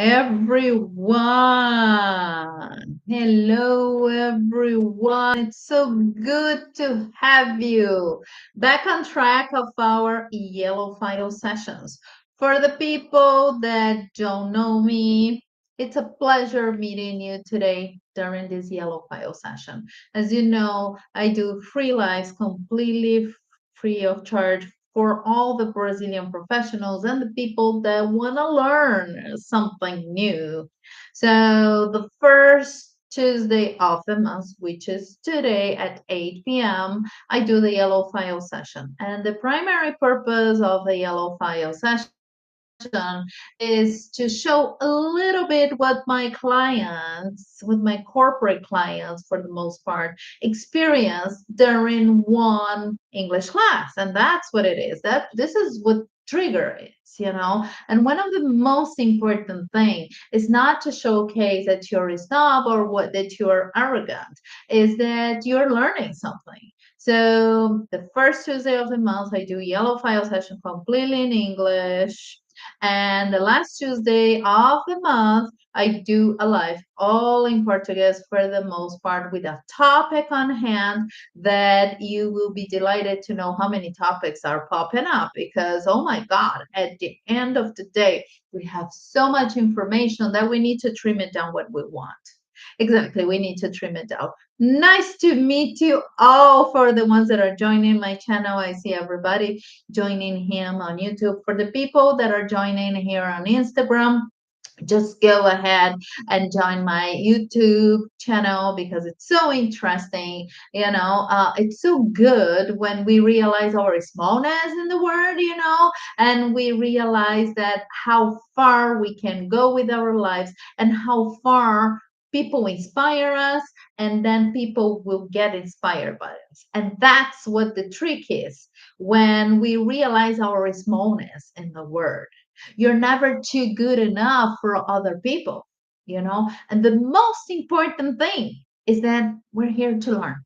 everyone. Hello, everyone. It's so good to have you back on track of our yellow file sessions. For the people that don't know me, it's a pleasure meeting you today during this yellow file session. As you know, I do free lives completely free of charge for all the Brazilian professionals and the people that want to learn something new. So, the first Tuesday of the month, which is today at 8 p.m., I do the yellow file session. And the primary purpose of the yellow file session is to show a little bit what my clients, with my corporate clients for the most part, experience during one English class. And that's what it is. That this is what trigger is. And one of the most important thing is not to showcase that you're a snob or what that you're arrogant, is that you're learning something. So the first Tuesday of the month, I do yellow file session completely in English. And the last Tuesday of the month, I do a live all in Portuguese for the most part with a topic on hand that you will be delighted to know how many topics are popping up because, oh my God, at the end of the day, we have so much information that we need to trim it down what we want. Exactly, we need to trim it down. Nice to meet you all. For the ones that are joining my channel, I see everybody joining him on YouTube. For the people that are joining here on Instagram, just go ahead and join my YouTube channel because it's so interesting. It's so good when we realize our smallness in the world, and we realize that how far we can go with our lives and how far people inspire us, and then people will get inspired by us. And that's what the trick is when we realize our smallness in the world. You're never too good enough for other people. And the most important thing is that we're here to learn.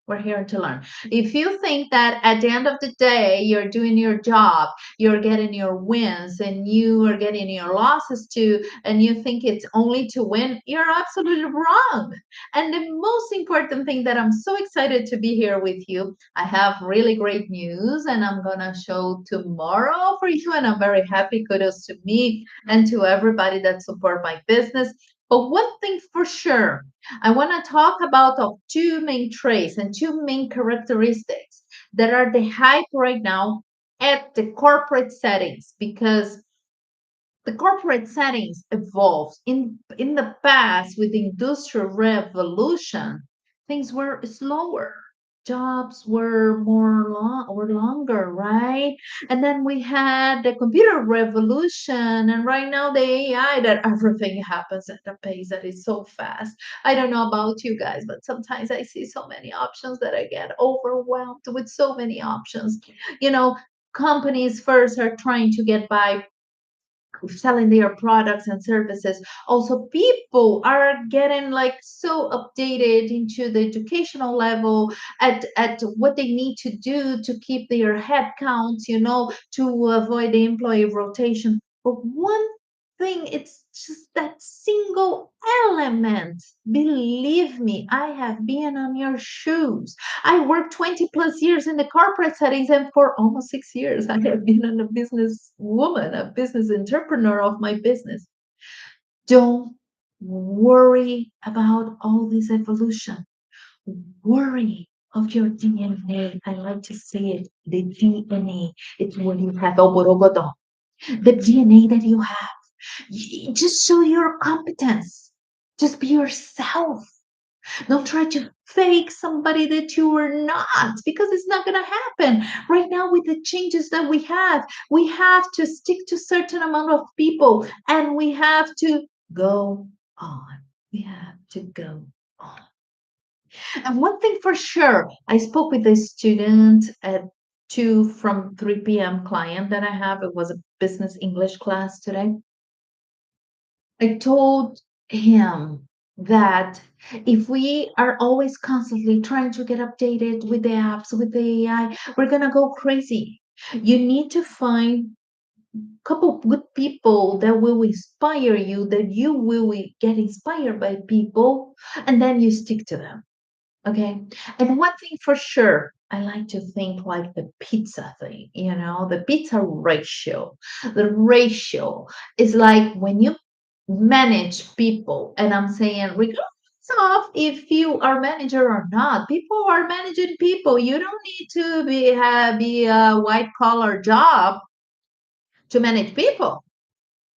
We're here to learn. If you think that at the end of the day, you're doing your job, you're getting your wins, and you are getting your losses too, and you think it's only to win, you're absolutely wrong. And the most important thing that I'm so excited to be here with you, I have really great news, and I'm going to show tomorrow for you. And I'm very happy. Kudos to me and to everybody that support my business. But one thing for sure, I want to talk about of two main traits and two main characteristics that are the hype right now at the corporate settings, because the corporate settings evolved in the past with the industrial revolution. Things were slower, jobs were longer, right? And then we had the computer revolution, and right now the AI, that everything happens at a pace that is so fast. I don't know about you guys, but sometimes I see so many options that I get overwhelmed with so many options. you know Companies first are trying to get by selling their products and services. Also, people are getting like so updated into the educational level at what they need to do to keep their head counts, to avoid the employee rotation. But one thing, it's just that single element. Believe me, I have been on your shoes. I worked 20 plus years in the corporate settings, and for almost 6 years, I have been a business woman, a business entrepreneur of my business. Don't worry about all this evolution. Worry of your DNA. I like to say it, the DNA. It's what you have. The DNA that you have. Just show your competence. Just be yourself. Don't try to fake somebody that you are not, because it's not going to happen. Right now, with the changes that we have to stick to certain amount of people, and we have to go on. We have to go on. And one thing for sure, I spoke with a student at 2 from 3 p.m. client that I have. It was a business English class today. I told him that if we are always constantly trying to get updated with the apps, with the AI, we're going to go crazy. You need to find couple good people that will inspire you, that you will get inspired by people, and then you stick to them. Okay. And one thing for sure, I like to think like the pizza thing, the pizza ratio. The ratio is like when you manage people, and I'm saying, regardless of if you are manager or not, people are managing people. You don't need to be a white collar job to manage people.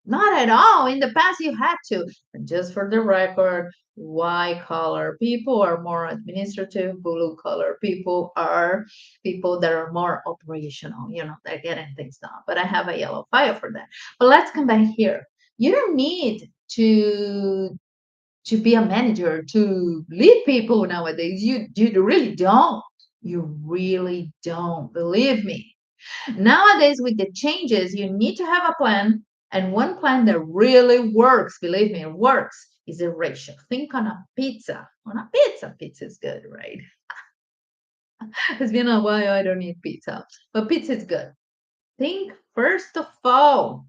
Not at all. In the past, you had to. And just for the record, white collar people are more administrative, blue collar people are people that are more operational, they're getting things done. But I have a yellow file for that. But let's come back here. You don't need to be a manager to lead people nowadays. You really don't. You really don't. Believe me. Nowadays, with the changes, you need to have a plan, and one plan that really works, believe me, it works, is a ratio. Think on a pizza. On a pizza, pizza is good, right? It's been a while, I don't eat pizza, but pizza is good. Think first of all,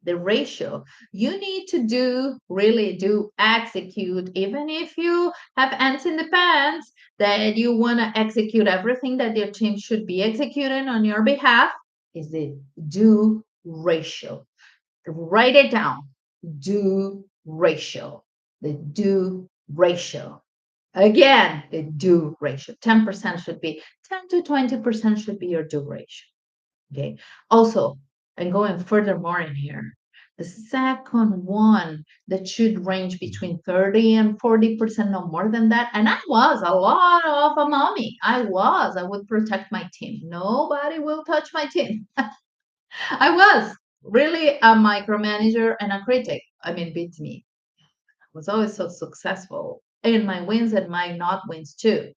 the ratio. You need to really do execute, even if you have ants in the pants, that you want to execute everything that your team should be executing on your behalf, is the do ratio. Write it down. Do ratio. The do ratio. Again, the do ratio. 10% should be, 10 to 20% should be your do ratio. Okay. Also, and going furthermore in here, the second one that should range between 30 and 40%, no more than that. And I was a lot of a mommy. I would protect my team. Nobody will touch my team. I was really a micromanager and a critic. I mean, beats me. I was always so successful in my wins and my not wins too.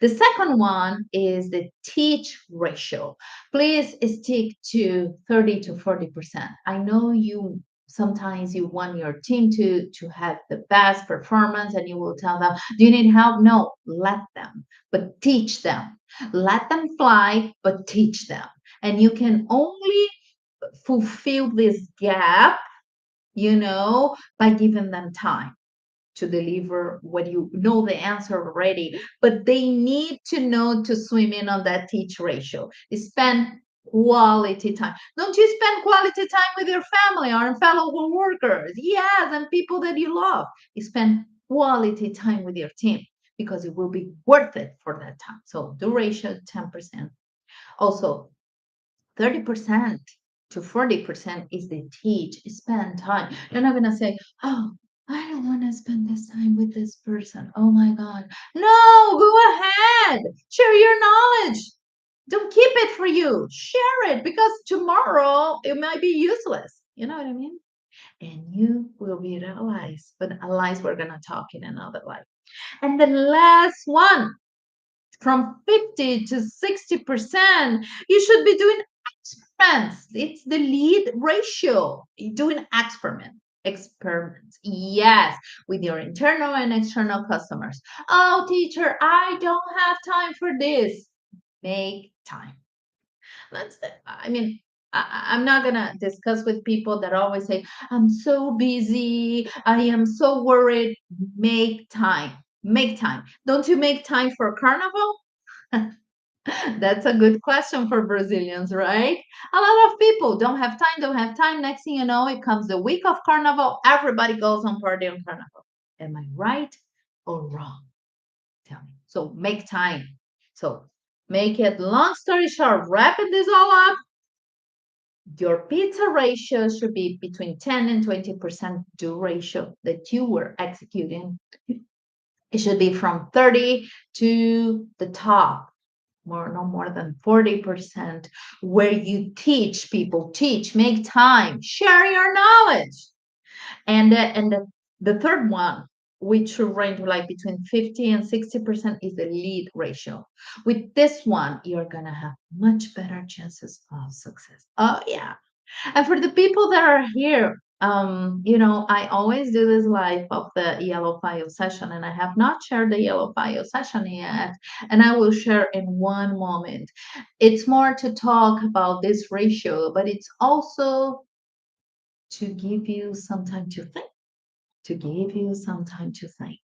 The second one is the teach ratio. Please stick to 30 to 40%. I know you sometimes you want your team to have the best performance, and you will tell them, do you need help? No, let them, but teach them. Let them fly, but teach them. And you can only fulfill this gap, by giving them time to deliver what you know the answer already, but they need to know to swim in on that teach ratio. Spend quality time. Don't you spend quality time with your family or fellow workers? Yes, and people that you love. You spend quality time with your team because it will be worth it for that time. So do ratio 10%. Also, 30% to 40% is the teach, spend time. You're not going to say, oh, I don't want to spend this time with this person. Oh my God. No, go ahead. Share your knowledge. Don't keep it for you. Share it because tomorrow it might be useless. You know what I mean? And you will be allies, but allies we're going to talk in another life. And the last one, from 50 to 60%, you should be doing experiments. It's the lead ratio. You're doing experiments. Yes, with your internal and external customers. Oh, teacher, I don't have time for this. Make time. I mean, I'm not going to discuss with people that always say, I'm so busy. I am so worried. Make time. Make time. Don't you make time for carnival? That's a good question for Brazilians, right? A lot of people don't have time, don't have time. Next thing you know, it comes the week of Carnival. Everybody goes on party on Carnival. Am I right or wrong? Tell me. So make time. So make it long story short, wrapping this all up. Your pizza ratio should be between 10 and 20% do ratio that you were executing. It should be from 30 to the top, no more than 40%, where you teach people, make time, share your knowledge. And the third one, which should range like between 50 and 60%, is the lead ratio. With this one, you're gonna have much better chances of success. Oh yeah. And for the people that are here I always do this live of the yellow file session, and I have not shared the yellow file session yet, and I will share in one moment. It's more to talk about this ratio, but it's also to give you some time to think, to give you some time to think,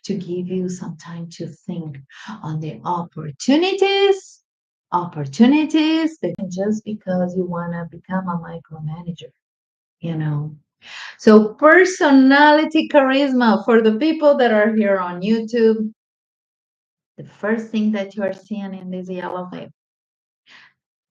to give you some time to think on the opportunities that just because you want to become a micromanager, you know. So, personality charisma for the people that are here on YouTube, the first thing that you are seeing in this yellow paper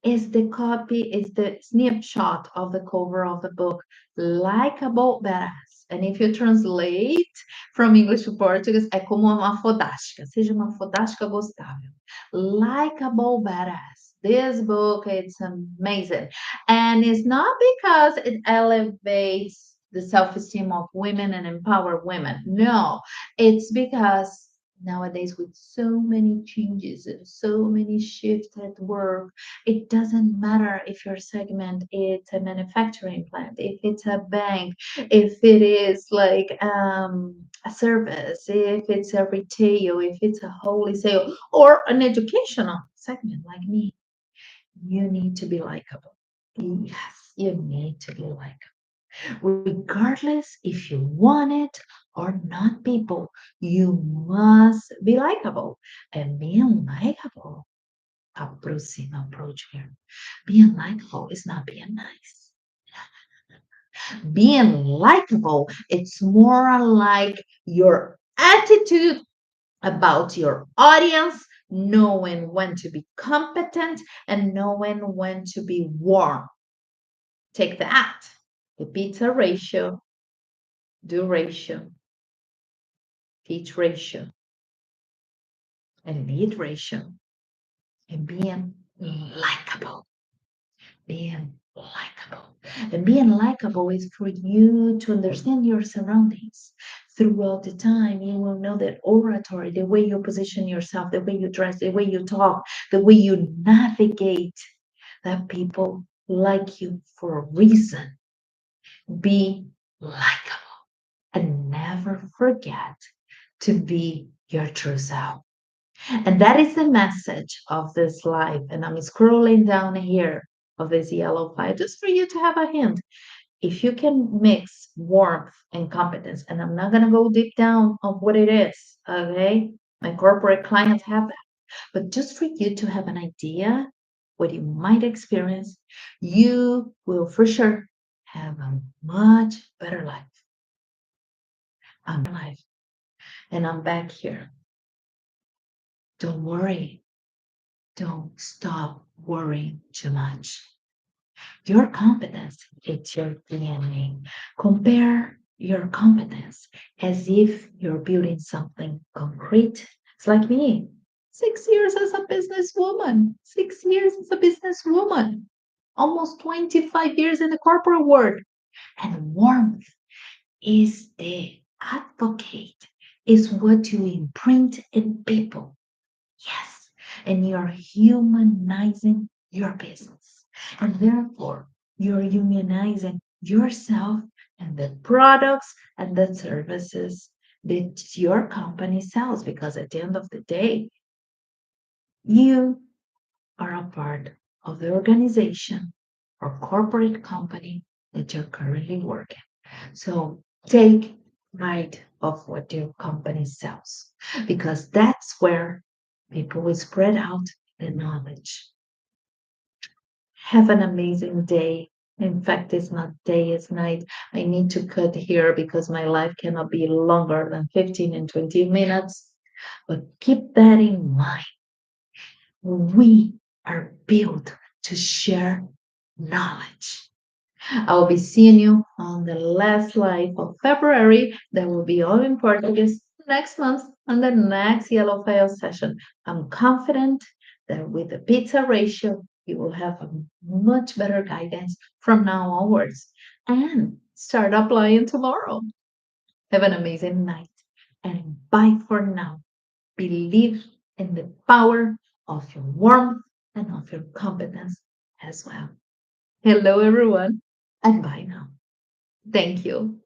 is the snapshot of the cover of the book, Likeable Badass. And if you translate from English to Portuguese, é como uma fodástica, seja uma fodástica gostável. Likeable Badass. This book, it's amazing. And it's not because it elevates the self-esteem of women and empower women. No, it's because nowadays with so many changes and so many shifts at work, it doesn't matter if your segment is a manufacturing plant, if it's a bank, if it is like a service, if it's a retail, if it's a wholesale or an educational segment like me. You need to be likable. Yes, you need to be likable. Regardless if you want it or not, people, you must be likable. And being likable, approach here. Being likable is not being nice. Being likable, it's more like your attitude about your audience, knowing when to be competent and knowing when to be warm. Take that. The pizza ratio, do ratio, teach ratio, and lead ratio, and being likable. Being likable. And being likable is for you to understand your surroundings. Throughout the time, you will know that oratory, the way you position yourself, the way you dress, the way you talk, the way you navigate, that people like you for a reason. Be likable and never forget to be your true self. And that is the message of this life. And I'm scrolling down here of this yellow file just for you to have a hint. If you can mix warmth and competence, and I'm not going to go deep down on what it is, okay? My corporate clients have that. But just for you to have an idea what you might experience, you will for sure have a much better life. Life. And I'm back here. Don't worry. Don't stop worrying too much. Your competence, it's your DNA. Compare your competence as if you're building something concrete. It's like me. 6 years as a businesswoman. 6 years as a businesswoman. Almost 25 years in the corporate world. And warmth is the advocate, is what you imprint in people. Yes, and you're humanizing your business. And therefore, you're humanizing yourself and the products and the services that your company sells. Because at the end of the day, you are a part of the organization or corporate company that you're currently working. So take pride of what your company sells, because that's where people will spread out the knowledge. Have an amazing day. In fact, it's not day, it's night. I need to cut here because my life cannot be longer than 15 and 20 minutes. But keep that in mind. We are built to share knowledge. I'll be seeing you on the last live of February. That will be all in Portuguese next month on the next Yellow File session. I'm confident that with the pizza ratio, you will have a much better guidance from now onwards and start applying tomorrow. Have an amazing night and bye for now. Believe in the power of your warmth and of your competence as well. Hello, everyone, and bye now. Thank you.